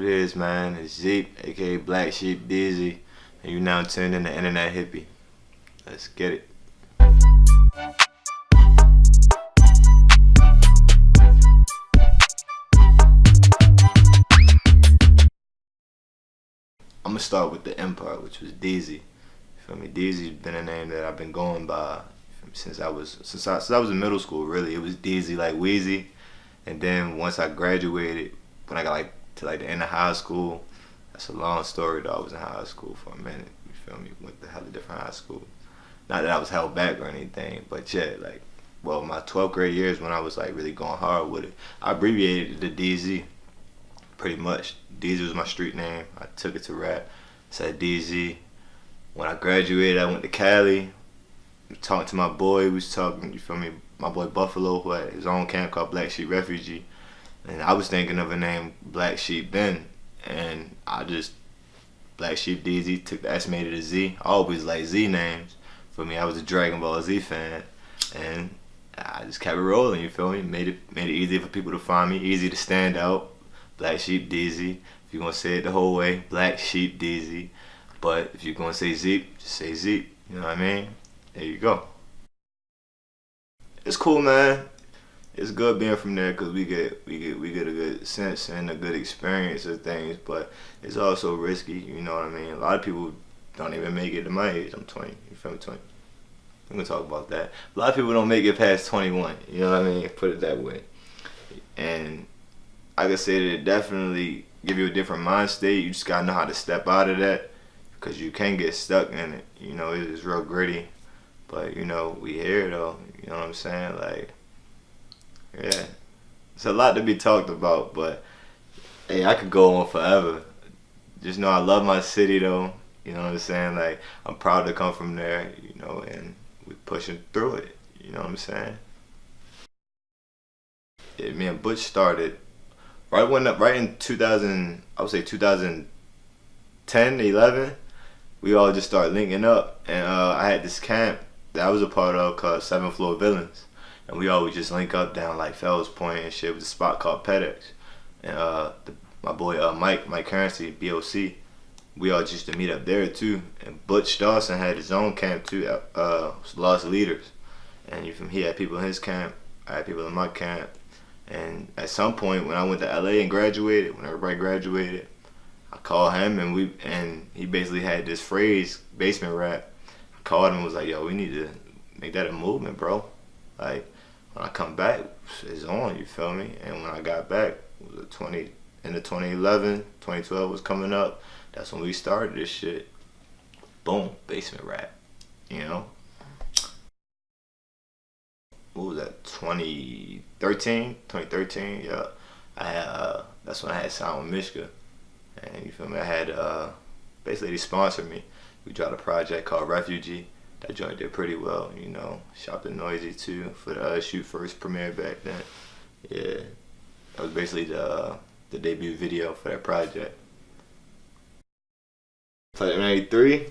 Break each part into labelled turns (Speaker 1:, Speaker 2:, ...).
Speaker 1: it is, man. It's Zheep, aka Black Sheep DZ, and you now tuned in to Internet Hippy. Let's get it. I'm gonna start with the empire, which was DZ. You feel me? DZ's been a name that I've been going by since I was in middle school. Really, it was DZ like Wheezy, and then once I graduated, when I got to the end of high school, that's a long story though. I was in high school for a minute. You feel me? Went to hella different high school. Not that I was held back or anything, but yeah, my 12th grade years when I was really going hard with it, I abbreviated it to DZ. Pretty much. DZ was my street name. I took it to rap. Said DZ. When I graduated, I went to Cali. Talking to my boy. We was talking, you feel me? My boy Buffalo, who had his own camp called Black Sheep Refugee. And I was thinking of a name, Black Sheep then. And I just, Black Sheep DZ, took the S, made it a Z. I always liked Z names. For me, I was a Dragon Ball Z fan. And I just kept it rolling, you feel me? Made it easy for people to find me, easy to stand out. Black Sheep DZ. If you're gonna say it the whole way, Black Sheep DZ. But if you're gonna say Zheep, just say Zheep. You know what I mean? There you go. It's cool, man. It's good being from there because we get a good sense and a good experience of things. But it's also risky. You know what I mean? A lot of people don't even make it to my age. I'm 20. You feel me? 20. I'm gonna talk about that. A lot of people don't make it past 21. You know what I mean? Put it that way. And I could say that it definitely give you a different mind state. You just gotta know how to step out of that because you can get stuck in it. You know, it's real gritty. But, you know, we here though. You know what I'm saying? Yeah. It's a lot to be talked about, but hey, I could go on forever. Just know I love my city though. You know what I'm saying? I'm proud to come from there, you know, and we pushing through it. You know what I'm saying? Yeah, me and Butch started right in 2000, I would say 2010, 11, we all just started linking up, and I had this camp that I was a part of called 7th Floor Villains, and we always just link up down Fells Point and shit with a spot called PEDX, and my boy Mike Currency, BOC, we all just to meet up there too, and Butch Dawson had his own camp too, Lost Leaders, and he had people in his camp, I had people in my camp. And at some point, when I went to LA and graduated, when everybody graduated, I called him and he basically had this phrase, basement rap. I called him and was like, yo, we need to make that a movement, bro. When I come back, it's on, you feel me? And when I got back, it was end of 2011, 2012 was coming up. That's when we started this shit. Boom, basement rap, you know? What was that, 2013, yeah. I had, that's when I had signed with Mishka. And you feel me, I had, basically they sponsored me. We dropped a project called Refugee. That joint did pretty well, you know. Shot the Noisy too for the Shoot First premiere back then. Yeah, that was basically the debut video for that project. Untitled 93.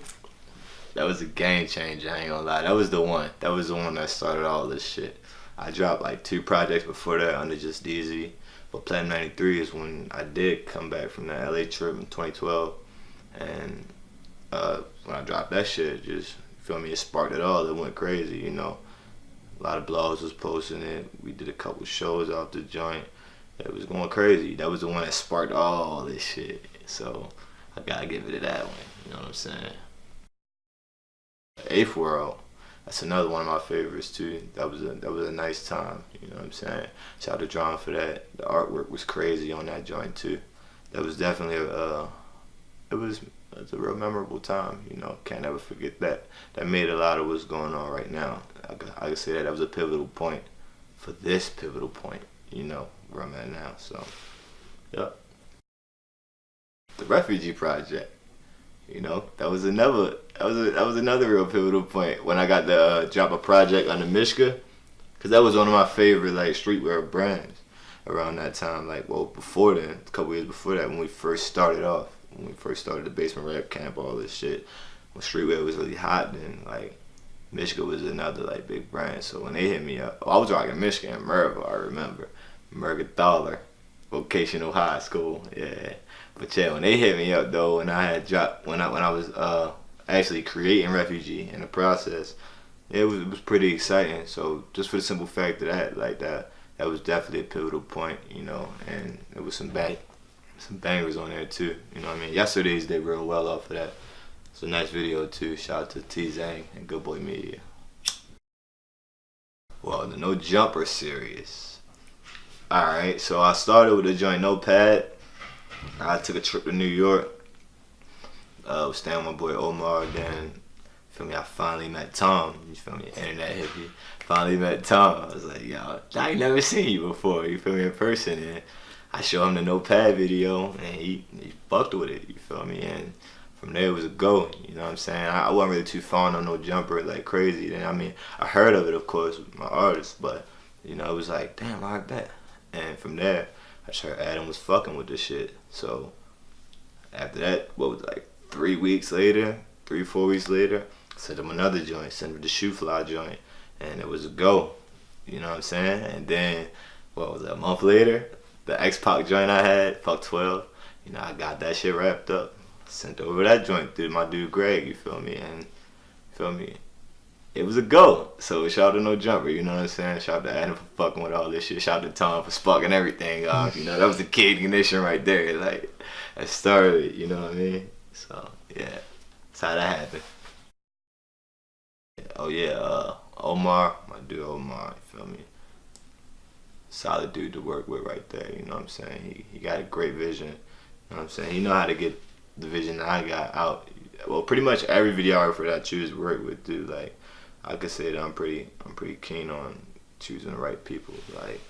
Speaker 1: That was a game changer, I ain't gonna lie. That was the one that started all this shit. I dropped 2 projects before that under just DZ. But Platinum 93 is when I did come back from the LA trip in 2012. And when I dropped that shit, just, feel me, it sparked it all. It went crazy, you know. A lot of blogs was posting it. We did a couple shows off the joint. It was going crazy. That was the one that sparked all this shit. So I gotta give it to that one, you know what I'm saying? 8th World, that's another one of my favorites too. That was a nice time, you know what I'm saying? Shout out to John for that. The artwork was crazy on that joint too. That was definitely it was a real memorable time, you know. Can't ever forget that. That made a lot of what's going on right now. I could say that was a pivotal point for this pivotal point, you know, where I'm at now. So, yep. The Refugee project. You know, that was another real pivotal point when I got to drop a project on the Mishka, cause that was one of my favorite streetwear brands around that time. Before then, a couple years before that, when we first started off, when we first started the basement rap camp, all this shit, when streetwear was really hot, then Mishka was another big brand. So when they hit me up, I was rocking Mishka and Merva. I remember Merva Dollar. vocational high school. Yeah, but yeah, when they hit me up though, when I had dropped, when I was actually creating Refugee in the process, it was pretty exciting. So just for the simple fact that that was definitely a pivotal point, you know, and it was some bangers on there too. You know what I mean? Yesterday's did real well off of that. It's a nice video too. Shout out to T-Zang and Good Boy Media. Well, the No Jumper series. Alright, so I started with the joint Notepad. I took a trip to New York. Was staying with my boy Omar. Then, feel me, I finally met Tom. You feel me? Internet hippie. Finally met Tom. I was like, yo, I ain't never seen you before. You feel me? In person. And I showed him the Notepad video, and he fucked with it. You feel me? And from there it was a go. You know what I'm saying? I wasn't really too fond of No Jumper like crazy. Then I mean, I heard of it of course with my artist, but you know it was like, damn, I bet. And from there, I just heard Adam was fucking with this shit. So after that, what was it, like 3 weeks later, 4 weeks later, sent him another joint, sent him the Shoe Fly joint, and it was a go. You know what I'm saying? And then what was it, a month later, the x-pac joint I had, Fuck 12. You know, I got that shit wrapped up. Sent over that joint to my dude Greg, you feel me? And, feel me? It was a go. So shout out to No Jumper, you know what I'm saying? Shout out to Adam for fucking with all this shit. Shout out to Tom for sparking everything off. You know, that was the key ignition right there. Like, that started, you know what I mean? So, yeah. That's how that happened. Oh, yeah, Omar, my dude Omar, you feel me? Solid dude to work with right there, you know what I'm saying? He got a great vision, you know what I'm saying? He know how to get the vision that I got out. Well, pretty much every videographer that I choose to work with, dude, like, I could say that I'm pretty keen on choosing the right people. Like,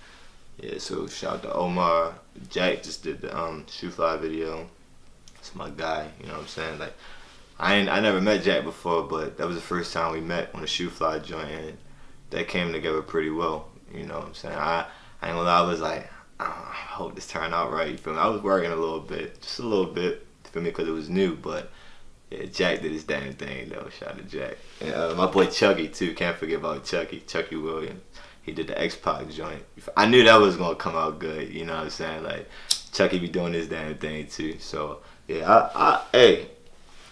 Speaker 1: yeah, so shout out to Omar. Jack just did the Shoe Fly video. That's my guy, you know what I'm saying? Like, I never met Jack before, but that was the first time we met on the Shoe Fly joint, and that came together pretty well, you know what I'm saying? I ain't gonna lie, I was like, oh, I hope this turned out right, you feel me? I was working a little bit, just a little bit, for me, because it was new, but yeah, Jack did his damn thing though. Shout out to Jack. And my boy Chucky too, can't forget about Chucky Williams. He did the x-pac joint. I knew that was gonna come out good, you know what I'm saying? Like, Chucky be doing his damn thing too. So yeah, hey,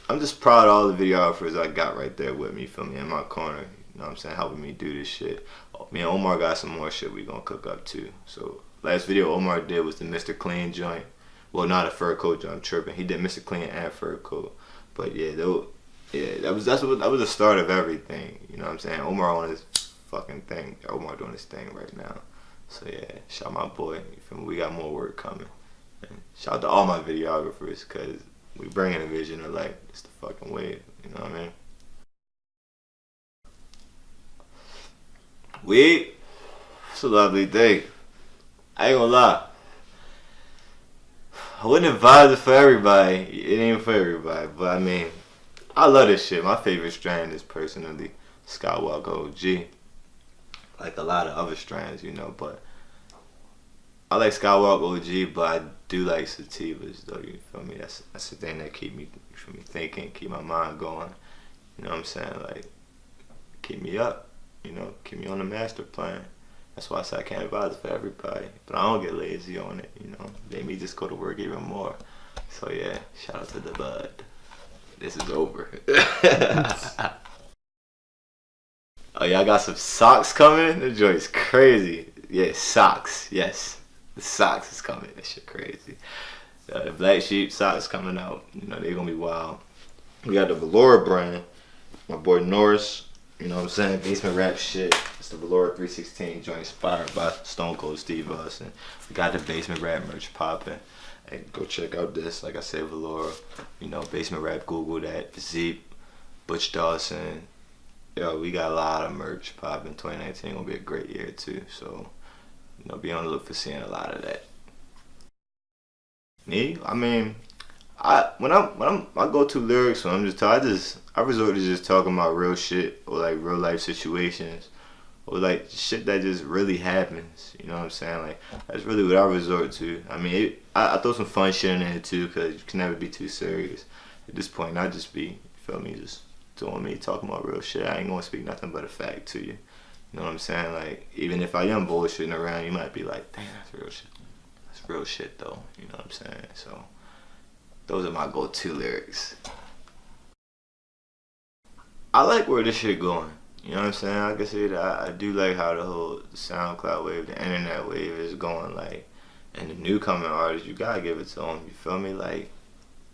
Speaker 1: I'm just proud of all the videographers I got right there with me, feel me, in my corner, you know what I'm saying, helping me do this shit. Me and Omar got some more shit we gonna cook up too. So last video Omar did was the Mr. Clean joint. Well, not a fur coat joint, I'm tripping. He did Mr. Clean and fur coat. But yeah, that was the start of everything. You know what I'm saying? Omar on his fucking thing. Omar doing his thing right now. So yeah, shout out my boy. You feel me? We got more work coming. And shout out to all my videographers, cause we bringing a vision of like it's the fucking wave. You know what I mean? It's a lovely day. I ain't gonna lie. I wouldn't advise it for everybody. It ain't for everybody, but I mean, I love this shit. My favorite strand is personally Skywalker OG. Like a lot of other strands, you know, but I like Skywalker OG, but I do like sativas though, you feel me? That's the thing that keep me, you feel me, thinking, keep my mind going. You know what I'm saying? Like, keep me up, you know, keep me on the master plan. That's why I say I can't advise it for everybody, but I don't get lazy on it, you know. Made me just go to work even more. So yeah, shout out to the bud. This is over. Oh yeah, I got some socks coming. The joint's crazy. Yeah, socks. Yes, the socks is coming. That shit crazy. The Black Sheep socks coming out. You know, they're gonna be wild. We got the Velour brand. My boy Norris. You know what I'm saying? Basement rap shit. It's the Velour 316 joint inspired by Stone Cold Steve Austin. We got the basement rap merch popping. Hey, go check out this. Like I said, Velour. You know, basement rap. Google that. Zheep, Butch Dawson. Yo, we got a lot of merch popping. 2019 gonna be a great year too. So, you know, be on the look for seeing a lot of that. Me? I mean, I go to lyrics when I'm just I resort to just talking about real shit or like real life situations or like shit that just really happens. You know what I'm saying? Like that's really what I resort to. I mean, I throw some fun shit in there too because you can never be too serious. At this point, I just be, you feel me, just doing me, talking about real shit. I ain't gonna speak nothing but a fact to you. You know what I'm saying? Like even if I am bullshitting around, you might be like, damn, that's real shit. That's real shit though, you know what I'm saying? So those are my go-to lyrics. I like where this shit going. You know what I'm saying? Like I said, I do like how the whole SoundCloud wave, the internet wave is going. Like, and the newcomer artists, you gotta give it to them. You feel me? Like,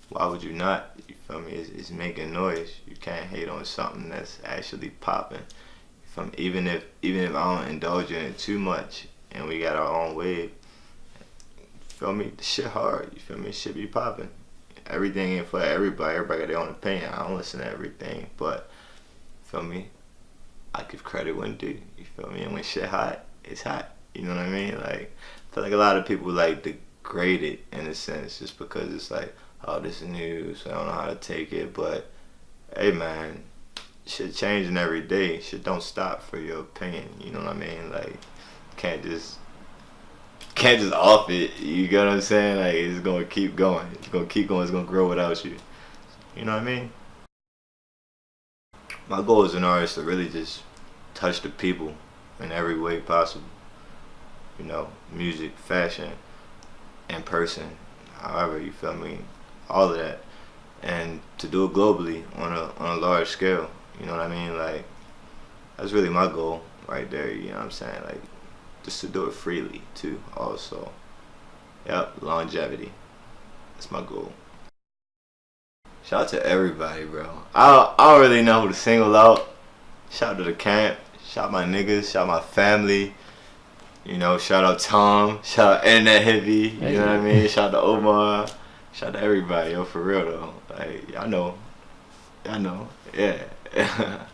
Speaker 1: why would you not? You feel me? It's making noise. You can't hate on something that's actually popping. You feel me? Even if I don't indulge in it too much, and we got our own wave. You feel me? The shit hard. You feel me? Shit be popping. Everything ain't for everybody. Everybody got their own opinion. I don't listen to everything, but feel me? I give credit when due. You feel me? And when shit hot, it's hot. You know what I mean? Like, I feel like a lot of people like degrade it in a sense, just because it's like, oh, this is news, so I don't know how to take it. But hey, man, shit changing every day. Shit don't stop for your opinion. You know what I mean? Like, can't just off it. You get what I'm saying? Like, it's gonna keep going. It's gonna keep going. It's gonna grow without you. You know what I mean? My goal as an artist is to really just touch the people in every way possible. You know, music, fashion, in person, however, you feel me, all of that. And to do it globally on a large scale, you know what I mean? Like, that's really my goal right there, you know what I'm saying? Like, just to do it freely too, also. Yep, longevity. That's my goal. Shout out to everybody, bro. I don't really know who to single out. Shout out to the camp. Shout out my niggas. Shout out my family. You know, shout out Tom. Shout out Internet Hippy. You know what I mean? Shout out to Omar. Shout out to everybody, yo, for real though. Like, y'all know. Yeah.